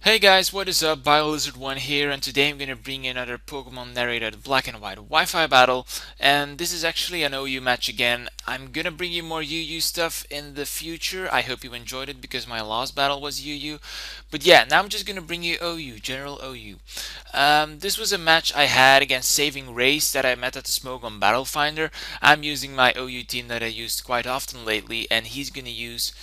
Hey guys, what is up? BioLizard1 here, and today I'm gonna bring you another Pokemon narrated Black and White Wi-Fi battle, and this is actually an OU match again. I'm gonna bring you more UU stuff in the future. I hope you enjoyed it because my last battle was UU. But yeah, now I'm just gonna bring you OU, General OU. This was a match I had against savingrace that I met at the Smoke on Battle Finder. I'm using my OU team that I used quite often lately, and he's gonna use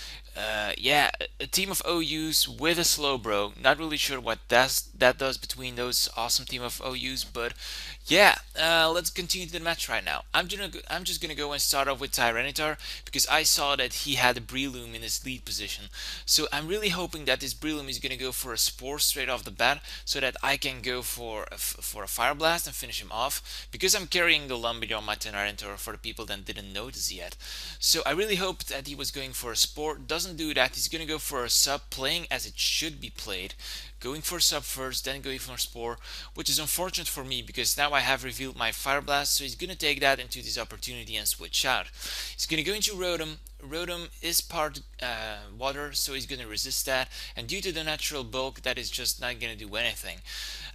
yeah, a team of OUs with a Slowbro. Not really sure what that does between those awesome team of OUs, but yeah, let's continue the match right now. I'm just gonna go and start off with Tyranitar because I saw that he had a Breloom in his lead position. So I'm really hoping that this Breloom is gonna go for a Spore straight off the bat, so that I can go for a Fire Blast and finish him off. Because I'm carrying the Lumbridge on my Tyranitar for the people that didn't notice yet. So I really hoped that he was going for a Spore. Doesn't do that. He's gonna go for a Sub, playing as it should be played. Going for Sub first, then going for Spore, which is unfortunate for me because now I have revealed my Fire Blast, so he's gonna take that into this opportunity and switch out. He's gonna go into Rotom. Rotom is part water, so he's gonna resist that, and due to the natural bulk, that is just not gonna do anything.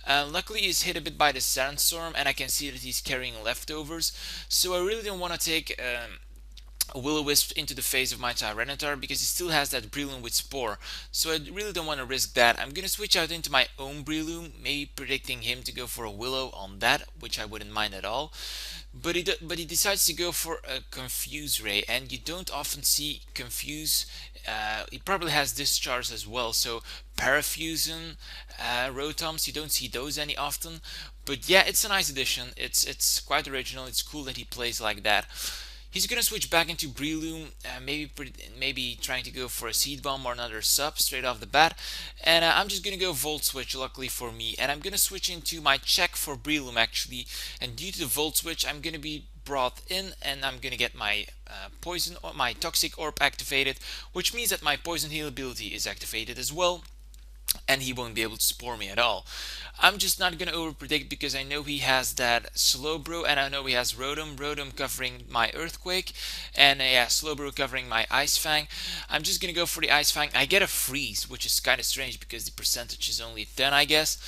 Luckily, he's hit a bit by the Sandstorm, and I can see that he's carrying leftovers, so I really don't want to take a Will-O-Wisp into the face of my Tyranitar because he still has that Breloom with Spore, so I really don't want to risk that. I'm gonna switch out into my own Breloom, maybe predicting him to go for a Willow on that, which I wouldn't mind at all. But he decides to go for a Confuse Ray, and you don't often see Confuse. He probably has Discharge as well, so Parafusion, Rotoms, you don't see those any often. But yeah, it's a nice addition. It's quite original. It's cool that he plays like that. He's gonna switch back into Breloom, maybe trying to go for a Seed Bomb or another Sub straight off the bat. And I'm just gonna go Volt Switch, luckily for me, and I'm gonna switch into my check for Breloom actually. And due to the Volt Switch, I'm gonna be brought in, and I'm gonna get my poison or my Toxic Orb activated, which means that my Poison Heal ability is activated as well, and he won't be able to Spore me at all. I'm just not going to overpredict because I know he has that Slowbro, and I know he has Rotom covering my Earthquake, and yeah, Slowbro covering my Ice Fang. I'm just going to go for the Ice Fang. I get a Freeze, which is kind of strange because the percentage is only 10, I guess.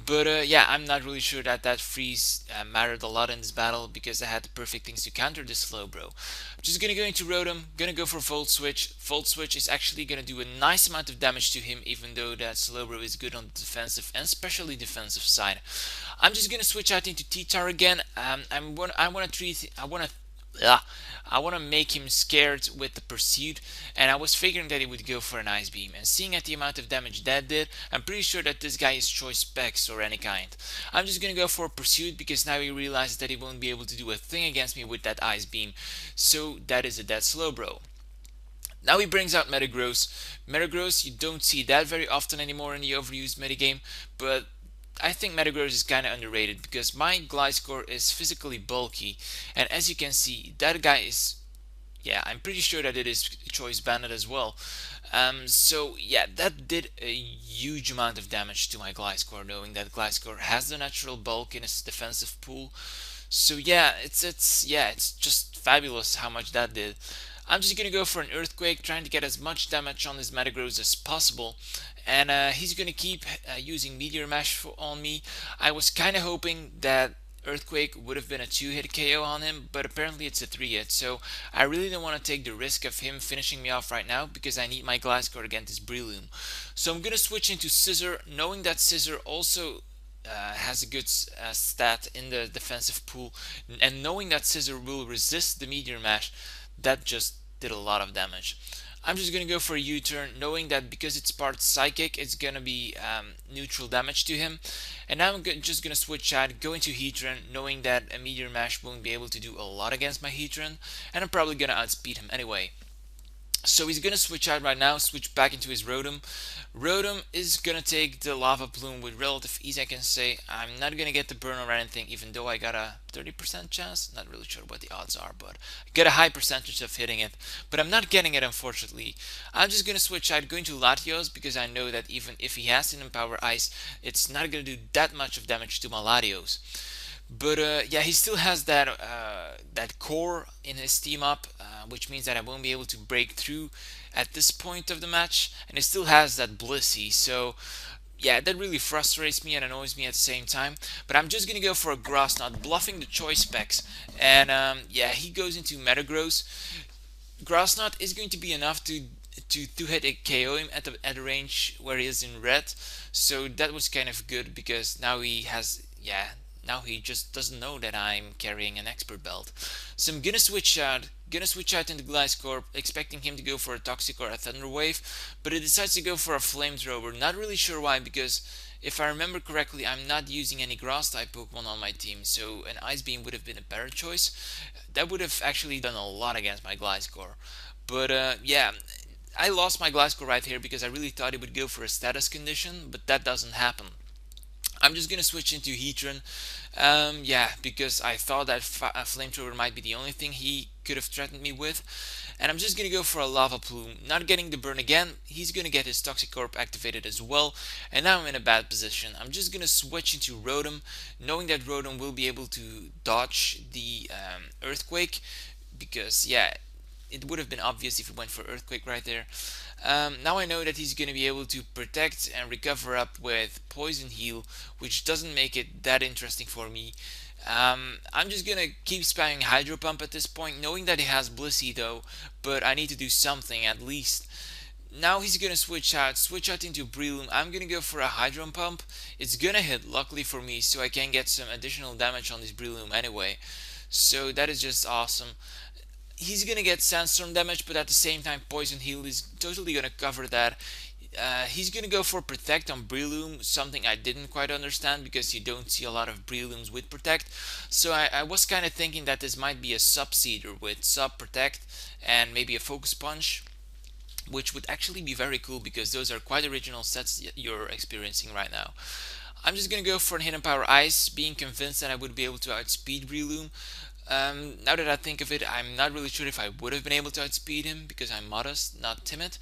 But yeah, I'm not really sure that that Freeze mattered a lot in this battle because I had the perfect things to counter this Slowbro. I'm just gonna go into Rotom, gonna go for Volt Switch. Volt Switch is actually gonna do a nice amount of damage to him, even though that Slowbro is good on the defensive and especially defensive side. I'm just gonna switch out into T-Tar again. I want to make him scared with the pursuit, and I was figuring that he would go for an Ice Beam, and seeing at the amount of damage that did, I'm pretty sure that this guy is choice specs or any kind. I'm just gonna go for pursuit because now he realizes that he won't be able to do a thing against me with that Ice Beam, so that is a dead Slowbro. Now he brings out Metagross. Metagross, you don't see that very often anymore in the overused metagame, but I think Metagross is kind of underrated because my Gliscor is physically bulky, and as you can see, that guy is, yeah, I'm pretty sure that it is choice banded as well. So yeah, that did a huge amount of damage to my Gliscor, knowing that Gliscor has the natural bulk in its defensive pool. So yeah, it's just fabulous how much that did. I'm just gonna go for an Earthquake, trying to get as much damage on this Metagross as possible, and he's gonna keep using Meteor Mash on me. I was kind of hoping that Earthquake would have been a 2-hit KO on him, but apparently it's a 3-hit, so I really don't want to take the risk of him finishing me off right now because I need my Gliscor against this Breloom. So I'm gonna switch into Scissor, knowing that Scissor also has a good stat in the defensive pool, and knowing that Scissor will resist the Meteor Mash, that just did a lot of damage. I'm just gonna go for a U-turn, knowing that because it's part Psychic, it's gonna be neutral damage to him. And now I'm just gonna switch out, go into Heatran, knowing that a Meteor Mash won't be able to do a lot against my Heatran, and I'm probably gonna outspeed him anyway. So he's gonna switch out right now, switch back into his Rotom. Rotom is gonna take the Lava Plume with relative ease, I can say. I'm not gonna get the burn or anything, even though I got a 30% chance. Not really sure what the odds are, but I get a high percentage of hitting it. But I'm not getting it, unfortunately. I'm just gonna switch out, going to Latios, because I know that even if he has an Empower Ice, it's not gonna do that much of damage to my Latios. But yeah, he still has that core in his team up, which means that I won't be able to break through at this point of the match, and he still has that Blissey. So yeah, that really frustrates me and annoys me at the same time. But I'm just gonna go for a Grass Knot, bluffing the choice specs. And yeah, he goes into Metagross. Grass Knot is going to be enough to hit a KO him at a range where he is in red. So that was kind of good because now he has, yeah, now he just doesn't know that I'm carrying an expert belt. So I'm gonna switch out into Gliscorp, expecting him to go for a Toxic or a Thunder Wave, but he decides to go for a Flamethrower. Not really sure why, because if I remember correctly, I'm not using any grass type Pokemon on my team, so an Ice Beam would have been a better choice. That would have actually done a lot against my Gliscor. But yeah, I lost my Gliscor right here because I really thought it would go for a status condition, but that doesn't happen. I'm just gonna switch into Heatran, yeah, because I thought that Flamethrower might be the only thing he could have threatened me with, and I'm just gonna go for a Lava Plume. Not getting the burn again, he's gonna get his Toxic Orb activated as well, and now I'm in a bad position. I'm just gonna switch into Rotom, knowing that Rotom will be able to dodge the Earthquake, because yeah, it would have been obvious if he went for Earthquake right there. Now I know that he's going to be able to protect and recover up with Poison Heal, which doesn't make it that interesting for me. I'm just going to keep spamming Hydro Pump at this point, knowing that he has Blissey though, but I need to do something at least. Now he's gonna switch out into Breloom. I'm gonna go for a Hydro Pump. It's gonna hit, luckily for me, so I can get some additional damage on this Breloom anyway. So that is just awesome. He's gonna get Sandstorm damage, but at the same time Poison Heal is totally gonna cover that. He's gonna go for Protect on Breloom, something I didn't quite understand because you don't see a lot of Brelooms with Protect. So I was kind of thinking that this might be a Sub-Seeder with Sub Protect and maybe a Focus Punch, which would actually be very cool because those are quite original sets you're experiencing right now. I'm just gonna go for an Hidden Power Ice, being convinced that I would be able to outspeed Breloom. Now that I think of it, I'm not really sure if I would have been able to outspeed him because I'm modest, not timid.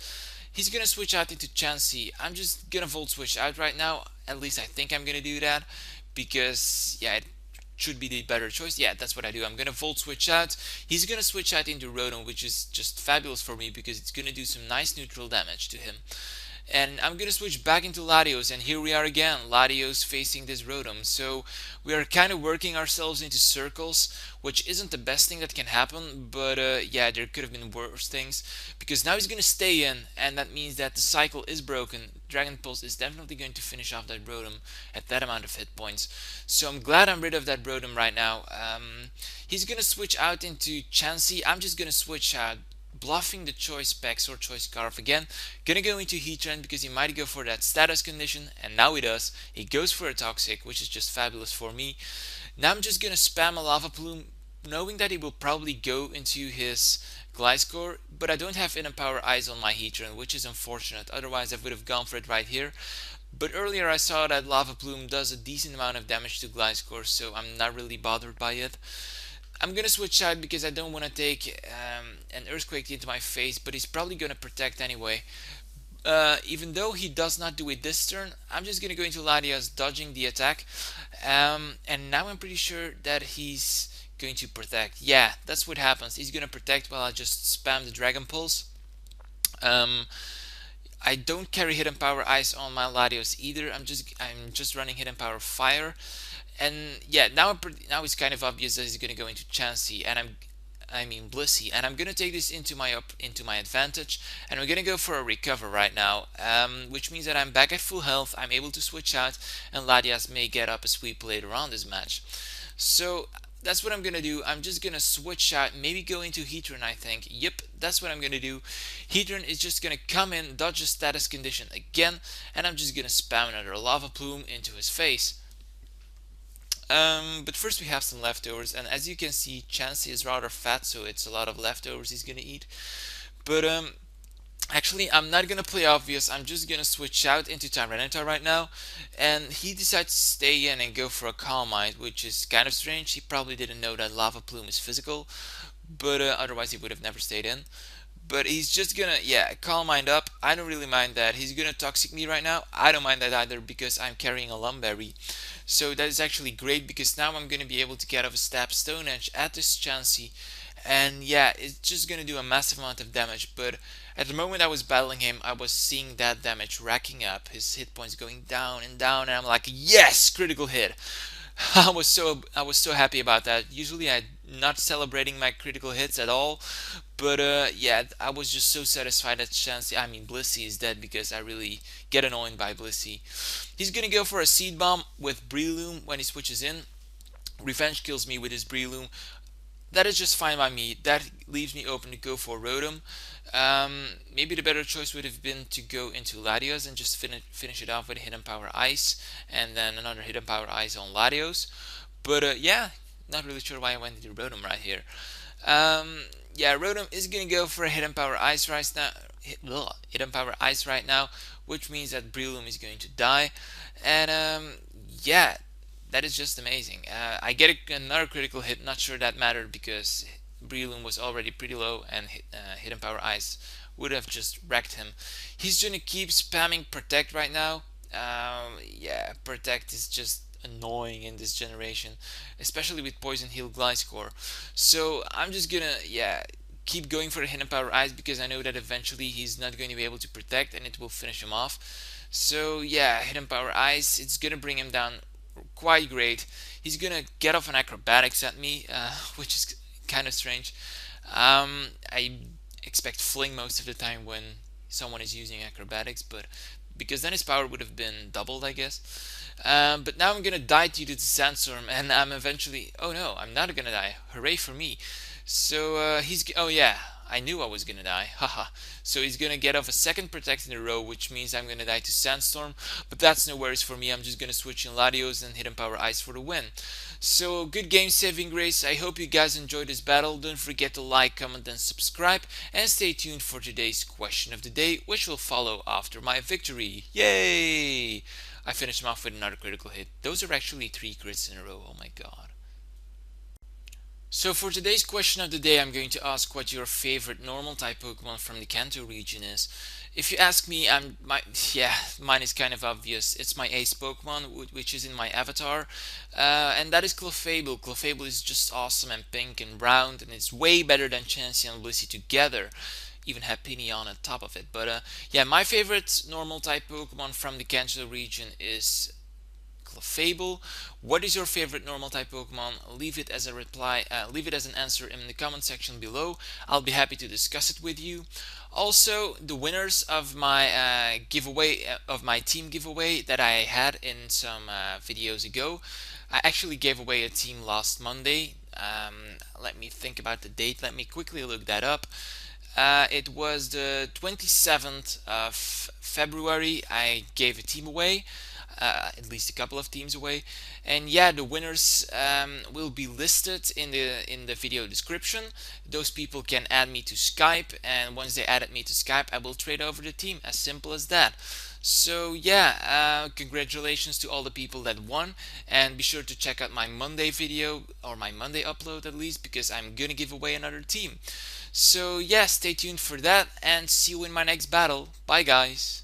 He's gonna switch out into Chansey. I'm just gonna Volt Switch out right now. At least I think I'm gonna do that because yeah, it should be the better choice. Yeah, that's what I do. I'm gonna Volt Switch out. He's gonna switch out into Rotom, which is just fabulous for me because it's gonna do some nice neutral damage to him. And I'm gonna switch back into Latios, and here we are again, Latios facing this Rotom. So we are kind of working ourselves into circles, which isn't the best thing that can happen, but yeah, there could have been worse things, because now he's gonna stay in, and that means that the cycle is broken. Dragon Pulse is definitely going to finish off that Rotom at that amount of hit points. So I'm glad I'm rid of that Rotom right now. He's gonna switch out into Chansey. I'm just gonna switch out, bluffing the choice specs or choice scarf again. Gonna go into Heatran because he might go for that status condition, and now he does. He goes for a Toxic, which is just fabulous for me. Now I'm just gonna spam a Lava Plume, knowing that he will probably go into his Gliscor, but I don't have Hidden Power Eyes on my Heatran, which is unfortunate. Otherwise I would have gone for it right here. But earlier I saw that Lava Plume does a decent amount of damage to Gliscor, so I'm not really bothered by it. I'm gonna switch out because I don't want to take an Earthquake into my face, but he's probably gonna Protect anyway. Even though he does not do it this turn, I'm just gonna go into Latias, dodging the attack, and now I'm pretty sure that he's going to Protect. Yeah, that's what happens. He's gonna Protect while I just spam the Dragon Pulse. I don't carry Hidden Power Ice on my Latios either. I'm just running Hidden Power Fire. And yeah, now it's kind of obvious that he's going to go into Chansey, and I mean Blissey, and I'm going to take this into my advantage, and we're going to go for a recover right now, which means that I'm back at full health. I'm able to switch out, and Latias may get up a sweep later on this match. So that's what I'm going to do. I'm just going to switch out, maybe go into Heatran, I think. Yep, that's what I'm going to do. Heatran is just going to come in, dodge the status condition again, and I'm just going to spam another Lava Plume into his face. But first we have some leftovers, and as you can see, Chansey is rather fat, so it's a lot of leftovers he's gonna eat. But actually, I'm not gonna play obvious. I'm just gonna switch out into Tyranitar right now, and he decides to stay in and go for a Calm Mind, which is kind of strange. He probably didn't know that Lava Plume is physical, but otherwise he would have never stayed in. But he's just gonna, yeah, Calm Mind up. I don't really mind that. He's gonna Toxic me right now. I don't mind that either because I'm carrying a Lumberry. So that is actually great because now I'm gonna be able to get off a Stab Stone Edge at this Chansey. and yeah, it's just gonna do a massive amount of damage. But at the moment I was battling him, I was seeing that damage racking up, his hit points going down and down, and I'm like, yes, critical hit. I was so happy about that. Usually I'm not celebrating my critical hits at all, but yeah, I was just so satisfied that Blissey is dead, because I really get annoyed by Blissey. He's gonna go for a seed bomb with Breloom when he switches in. Revenge kills me with his Breloom. That is just fine by me. That leaves me open to go for Rotom. Maybe the better choice would have been to go into Latios and just finish it off with a Hidden Power Ice, and then another Hidden Power Ice on Latios. But yeah, not really sure why I went into Rotom right here. Yeah, Rotom is gonna go for a Hidden Power Ice right now. Hidden Power Ice right now, which means that Breloom is going to die. And yeah, that is just amazing. I get another critical hit. Not sure that mattered, because Breloom was already pretty low, and Hidden Power Ice would have just wrecked him. He's gonna keep spamming Protect right now. Yeah, Protect is just annoying in this generation, especially with Poison Heal Gliscor. So I'm just gonna, yeah, keep going for the Hidden Power Ice, because I know that eventually he's not going to be able to protect and it will finish him off. So yeah, Hidden Power Ice, it's gonna bring him down quite great. He's gonna get off an acrobatics at me, which is kind of strange. I expect fling most of the time when someone is using acrobatics, but because then his power would have been doubled, I guess. But now I'm gonna die due to the sandstorm, and I'm eventually. Oh no, I'm not gonna die. Hooray for me! So he's. Oh yeah, I knew I was gonna die. Haha. So he's gonna get off a second protect in a row, which means I'm gonna die to sandstorm. But that's no worries for me. I'm just gonna switch in Latios and Hidden Power Ice for the win. So good game, savingrace. I hope you guys enjoyed this battle. Don't forget to like, comment, and subscribe, and stay tuned for today's question of the day, which will follow after my victory. Yay! I finished him off with another critical hit. Those are actually 3 crits in a row. Oh my god. So for today's question of the day, I'm going to ask what your favorite normal type Pokemon from the Kanto region is. If you ask me, mine is kind of obvious. It's my ace Pokemon, which is in my avatar, and that is Clefable. Clefable is just awesome and pink and round, and it's way better than Chansey and Blissey together. Even have Pinion on top of it. But yeah, my favorite normal type Pokemon from the Kanto region is Clefable. What is your favorite normal type Pokemon? Leave it as a reply, leave it as an answer in the comment section below. I'll be happy to discuss it with you. Also, the winners of my giveaway, of my team giveaway that I had in some videos ago. I actually gave away a team last Monday. Let me think about the date. Let me quickly look that up. It was the 27th of February. I gave a team away. At least a couple of teams away, and yeah, the winners will be listed in the video description. Those people can add me to Skype, and once they added me to Skype, I will trade over the team. As simple as that. So yeah, congratulations to all the people that won, and be sure to check out my Monday video, or my Monday upload at least, because I'm gonna give away another team. So yeah, stay tuned for that, and see you in my next battle. Bye guys.